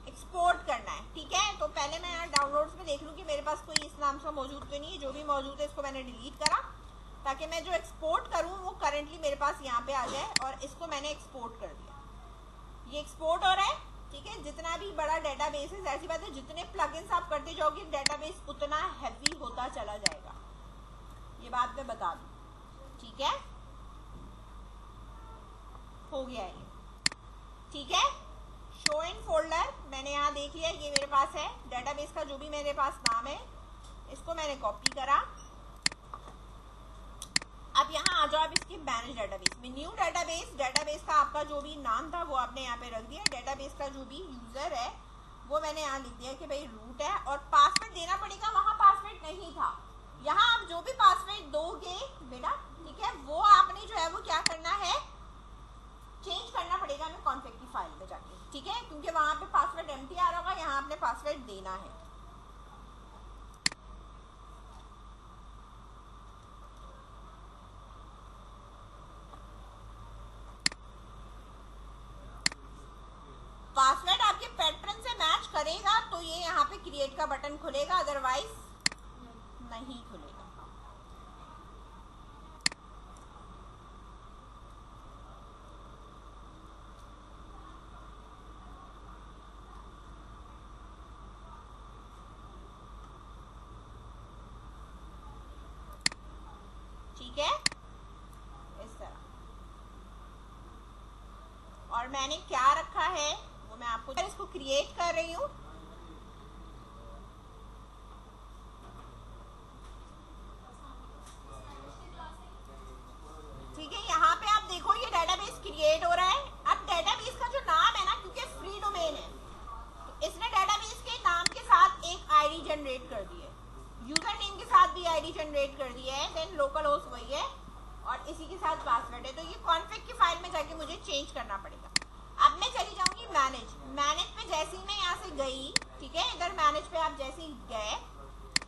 S1: एक्सपोर्ट करना है, ठीक है। तो पहले मैं यहाँ डाउनलोड्स में देख लूँ कि मेरे पास कोई इस नाम से मौजूद तो नहीं है, जो भी मौजूद है इसको मैंने डिलीट करा ताकि मैं जो एक्सपोर्ट करूँ वो करंटली मेरे पास यहाँ पे आ जाए, और इसको मैंने एक्सपोर्ट कर दिया। ये एक्सपोर्ट हो रहा है, ठीक है। जितना भी बड़ा डेटाबेस है, ऐसी बात है जितने प्लगइन्स आप करते जाओगे डेटाबेस उतना हैवी होता चला जाएगा, ये बात मैं बता दूं, ठीक है। हो गया ये, ठीक है। शो इन फोल्डर मैंने यहाँ देख लिया, ये मेरे पास है डेटाबेस का जो भी मेरे पास नाम है, इसको मैंने कॉपी करा। अब यहाँ आ जाओ, आप इसके मैनेज डेटाबेस में, न्यू डेटाबेस, डेटाबेस का आपका जो भी नाम था वो आपने यहाँ पे रख दिया। डेटाबेस का जो भी यूजर है वो मैंने यहाँ लिख दिया कि भाई रूट है, और पासवर्ड देना पड़ेगा, वहाँ पासवर्ड नहीं था। यहाँ आप जो भी पासवर्ड दोगे बेटा, ठीक है, वो आपने जो है वो क्या करना है, चेंज करना पड़ेगा हमें कॉन्फिग की फाइल में जाके, ठीक है, क्योंकि वहां पे पासवर्ड एम्प्टी आ रहा होगा, यहाँ आपने पासवर्ड देना है। पासवर्ड आपके पैटर्न से मैच करेगा तो ये यहाँ पे क्रिएट का बटन खुलेगा, अदरवाइज नहीं खुलेगा। ठीक है, इस तरह। और मैंने क्या रखा है वो मैं आपको, इसको क्रिएट कर रही हूँ, ठीक है। यहाँ पे आप देखो ये डेटाबेस क्रिएट हो रहा है। अब डेटाबेस का जो नाम है ना, क्योंकि फ्री डोमेन है, तो इसने डेटाबेस के नाम के साथ एक आईडी जनरेट कर दी है, यूजर नेम के साथ भी आईडी जनरेट कर दी है, देन लोकल होस्ट वही है और इसी के साथ पासवर्ड है। तो ये कॉन्फिग की फाइल में जाके मुझे चेंज करना पड़ेगा। अब मैं चली जाऊंगी मैनेज, मैनेज पे जैसे ही मैं यहाँ से गई, ठीक है, इधर मैनेज पे आप जैसे ही गए,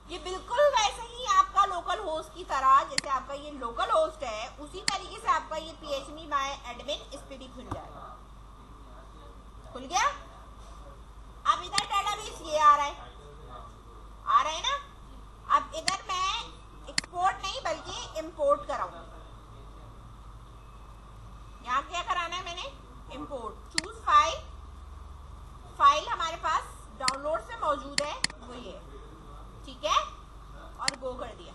S1: ये बिल्कुल वैसे ही आपका लोकल होस्ट की तरह, जैसे आपका ये लोकल होस्ट है उसी तरीके से आपका ये php my admin इस पे भी खुल जाएगा। खुल गया। अब इधर डेटाबेस ये आ रहा है ना। अब इधर मैं एक्सपोर्ट नहीं बल्कि इंपोर्ट कराऊंगी। यहाँ क्या कराना है मैंने, इंपोर्ट, चूज फाइल, फाइल हमारे पास डाउनलोड से मौजूद है वो ये, ठीक है, और गो कर दिया।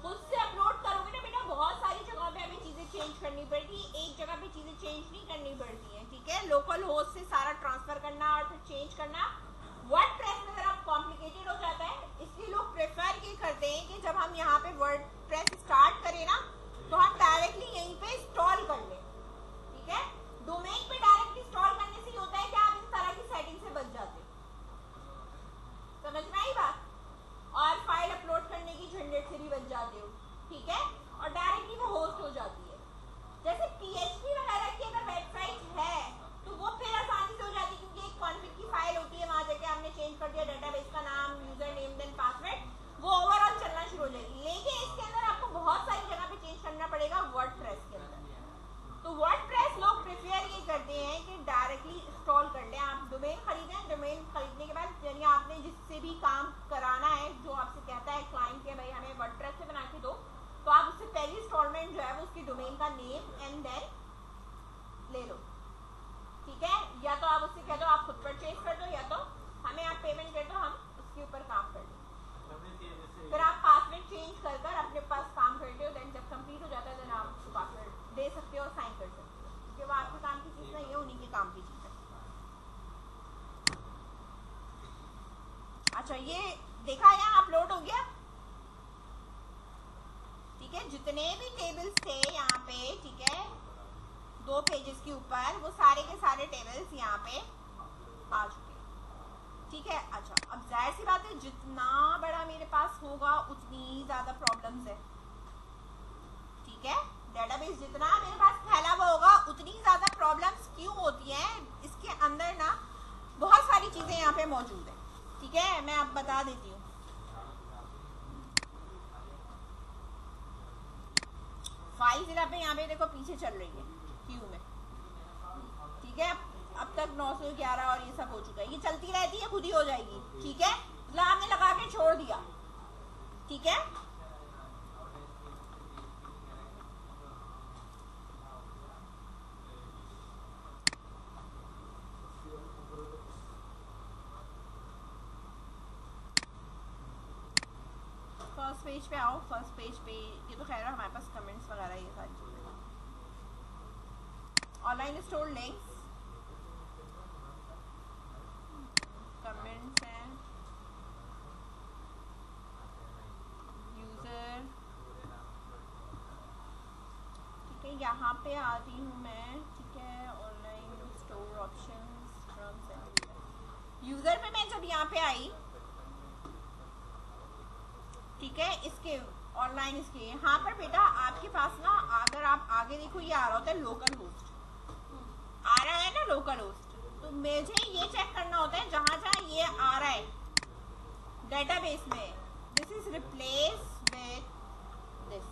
S1: खुद से अपलोड करोगे ना बेटा, बहुत सारी जगहों पे हमें चीजें चेंज करनी पड़ती है, एक जगह पे चीजें चेंज नहीं करनी पड़ती है, ठीक है। लोकल होस्ट से सारा ट्रांसफर करना और फिर चेंज करना वर्डप्रेस में जरा कॉम्प्लिकेटेड हो जाता है, इसलिए लोग प्रेफर ये करते हैं कि जब हम यहाँ पे वर्डप्रेस स्टार्ट करें ना तो हम डायरेक्टली यहीं पे इंस्टॉल कर लें, ठीक है। डोमेन पे डायरेक्टली इंस्टॉल करने से होता है कि आप इस तरह की सेटिंग से बच जाते, समझ में आई बात, और फाइल अपलोड करने की झंझट से भी बच जाते हो, ठीक है, और डायरेक्टली वो होस्ट हो जाती है। जैसे PHP वगैरह की अगर वेबसाइट है तो वो फिर आसानी से हो जाती है, क्योंकि एक कॉन्फिग की फाइल होती है, वहां जाके हमने चेंज कर दिया डेटाबेस का नाम, यूजर नेम, देन पासवर्ड, वो ओवरऑल चलना शुरू हो जाएगी। लेकिन इसके अंदर आपको बहुत सारी जगह पे चेंज करना पड़ेगा वर्डप्रेस के अंदर। तो वर्डप्रेस लोग प्रेफर ये करते हैं कि डायरेक्टली इंस्टॉल कर लें। आप डोमेन खरीदें, डोमेन खरीदने के बाद यानी आपने जिससे भी काम कराना है, जो आपसे कहता है क्लाइंट के भाई हमें वर्डप्रेस से बना के दो, तो आप उससे पहली इंस्टॉलमेंट जो है वो उसकी डोमेन का नेम एंड देन ले लो, ठीक है। या तो आप उससे कह दो आप खुद परचेज कर दो, या तो हमें आप पेमेंट कर दो, हम उसके ऊपर काम कर लें। फिर आप पासवर्ड चेंज कर कर अपने पास काम करते हो, देन जब कंप्लीट हो जाता है देन आप उसको पासवर्ड दे सकते हो और साइन कर सकते हो, क्योंकि वो आपके काम की चीज़ नहीं है, उन्हीं के काम की चीज़ है। अच्छा, ये देखा यहाँ अपलोड हो गया, ठीक है। जितने भी टेबल्स थे यहाँ पे, ठीक है, 2 पेजेस के ऊपर, वो सारे के सारे टेबल्स यहाँ पे आ चुके हैं, ठीक है। अच्छा, अब जाहिर सी बात है जितना बड़ा मेरे पास होगा उतनी ज्यादा प्रॉब्लम्स है, ठीक है। डेटाबेस जितना मेरे पास फैला हुआ होगा उतनी ज़्यादा प्रॉब्लम्स क्यों होती हैं, इसके अंदर ना बहुत सारी चीज़ें यहाँ पे मौजूद हैं, ठीक है। मैं अब बता देती हूँ। फाइल पे यहाँ पे देखो पीछे चल रही है क्यू में, ठीक है। अब तक 911 और ये सब हो चुका है, ये चलती रहती है, खुद ही हो जाएगी, ठीक है। मतलब आपने लगा के छोड़ दिया, ठीक है। फर्स्ट पेज पे आओ, फर्स्ट पेज पे ये तो खैर हमारे पास कमेंट्स वगैरह ये सारी चीजें, ऑनलाइन स्टोर लिंक्स, कमेंट्स हैं, यूजर, ठीक है। यहाँ पे आती हूँ मैं, ठीक है। Online store options from user में मैं जब यहाँ पे आई, ठीक है, इसके ऑनलाइन इसके यहाँ पर बेटा आपके पास ना, अगर आप आगे देखो ये आ रहा होता है लोकल होस्ट, आ रहा है ना लोकल होस्ट, तो मुझे ये चेक करना होता है जहां जहां ये आ रहा है डेटाबेस में, this is replace with this,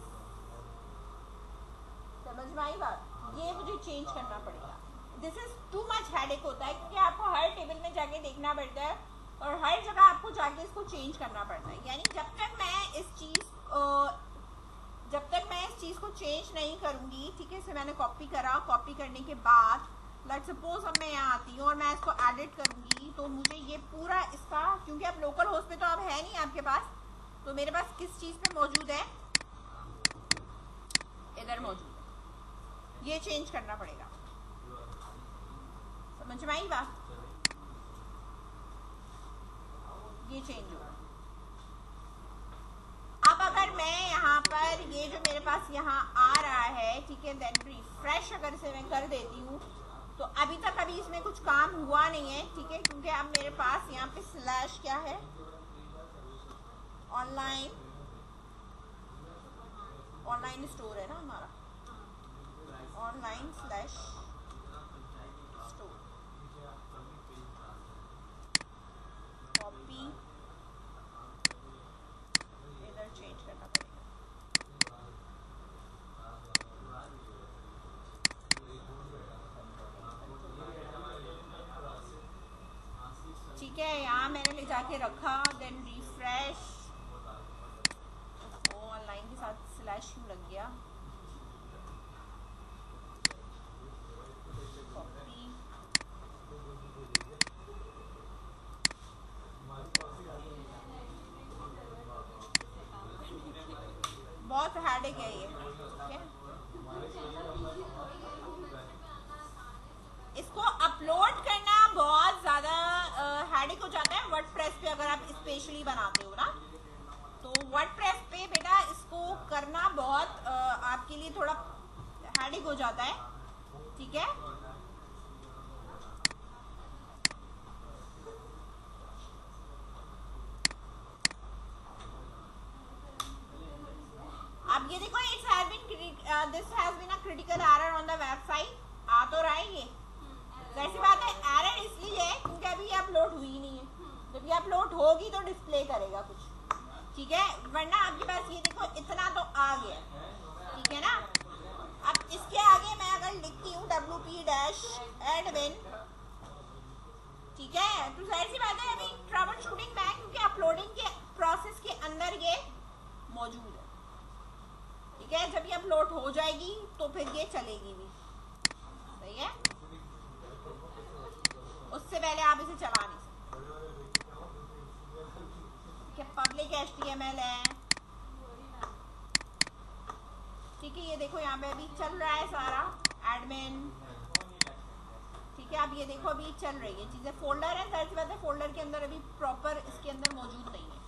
S1: समझ में आई बात, ये मुझे चेंज करना पड़ेगा। This is too much headache होता है क्योंकि आपको हर टेबल में जाके देखना पड़ता है और हर जगह आपको जाके इसको चेंज करना पड़ता है। यानी जब तक मैं इस चीज को चेंज नहीं करूंगी, ठीक है। इसे मैंने कॉपी करा, कॉपी करने के बाद लाइक सपोज अब मैं यहाँ आती हूँ और मैं इसको एडिट करूंगी, तो मुझे ये पूरा इसका, क्योंकि अब लोकल होस्ट पे तो अब है नहीं आपके पास, तो मेरे पास किस चीज पे मौजूद है, इधर मौजूद है, ये चेंज करना पड़ेगा। समझ में आई बात, ये चेंज होगा। अब अगर मैं यहाँ पर ये जो मेरे पास यहाँ आ रहा है, ठीक है, देन रिफ्रेश अगर इसे मैं कर देती हूँ, तो अभी तक अभी इसमें कुछ काम हुआ नहीं है, ठीक है, क्योंकि अब मेरे पास यहाँ पे स्लैश क्या है, ऑनलाइन स्टोर है ना हमारा, ऑनलाइन स्लैश स्टोर, कॉपी, इधर चेंज करना पड़ेगा। ठीक है, यहाँ मैंने ले जाके रखा, देन रिफ्रेश, ऑनलाइन के साथ स्लैश क्यों लग गया, कॉपी, बहुत हेडेक है ये, ठीक है। इसको अपलोड करना बहुत ज़्यादा हेडेक हो जाता है वर्डप्रेस पे, अगर आप स्पेशली बनाते हो ना, तो वर्डप्रेस पे बेटा इसको करना बहुत आपके लिए थोड़ा हेडेक हो जाता है, ठीक है। अब ये देखो, this has been a critical error on the website, आ तो रहा है ये, ऐसी बात है, एरर इसलिए है क्योंकि अभी ये अपलोड हुई नहीं है, जब ये अपलोड होगी तो डिस्प्ले करेगा कुछ, ठीक है, वरना आपके पास ये देखो इतना तो आ गया, ठीक है ना। अब इसके आगे मैं अगर लिखती हूँ wp-admin, ठीक है, तो जाहिर सी बात है अभी ट्रबल शूटिंग में, क्योंकि अपलोडिंग के प्रोसेस के अंदर ये मौजूद है, ठीक है। जब ये अपलोड हो जाएगी तो फिर ये चलेगी भी, सही है, उससे पहले आप इसे चला नहीं सकते, ठीक है। पब्लिक HTML है, ठीक है, ये देखो यहाँ पे अभी चल रहा है सारा एडमिन, ठीक है। अब ये देखो अभी चल रही है चीज़ें, फोल्डर है, जाहिर सी बात है फोल्डर के अंदर अभी प्रॉपर इसके अंदर मौजूद नहीं है,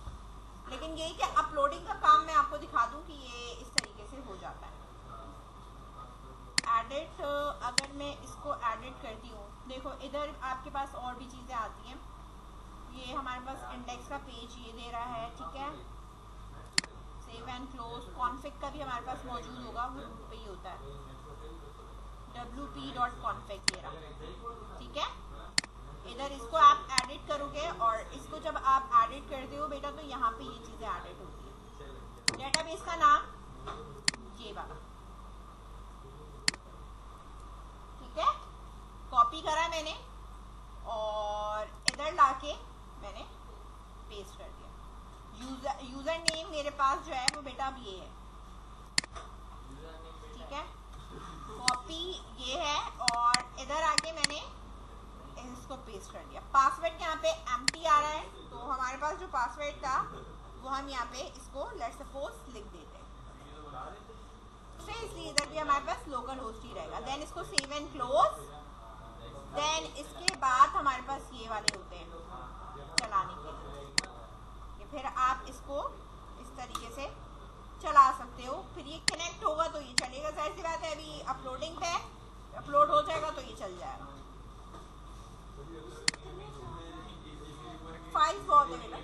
S1: लेकिन यही कि अपलोडिंग का काम मैं आपको दिखा दूं कि ये इस तरीके से हो जाता है। एडिट, अगर मैं इसको एडिट करती हूँ, देखो इधर आपके पास और भी चीज़ें आती हैं, ये हमारे पास इंडेक्स का पेज ये दे रहा है, ठीक है, सेव एंड क्लोज, कॉन्फिग का भी हमारे पास मौजूद होगा, वो रूट पे ही होता है, wp.config ये रहा, ठीक है। इधर इसको आप एडिट करोगे और इसको जब आप एडिट करते हो बेटा तो यहाँ पे ये चीजें एडिट होती है। डेटाबेस का नाम ये वाला, ठीक है, कॉपी करा मैंने और इधर लाके मैंने पेस्ट कर दिया। यूजर नेम मेरे पास जो है वो बेटा अब ये है, ठीक है, कॉपी ये है और इधर आके मैंने इसको पेस्ट कर दिया। पासवर्ड यहाँ पे एम्प्टी आ रहा है, तो हमारे पास जो पासवर्ड था वो हम यहाँ पे इसको लेट्स सपोज लिख देते हैं, इसलिए इधर भी हमारे पास लोकल होस्ट ही रहेगा। देन इसको सेव एंड क्लोज, देन इसके बाद हमारे पास ये वाले होते हैं चलाने के लिए, फिर आप इसको इस तरीके से चला सकते हो। फिर ये कनेक्ट होगा तो ये चलेगा, जाहिर सी बात है, अभी अपलोडिंग पे है, अपलोड हो जाएगा तो ये चल जाएगा। फाइल्स बहुत है बेटा।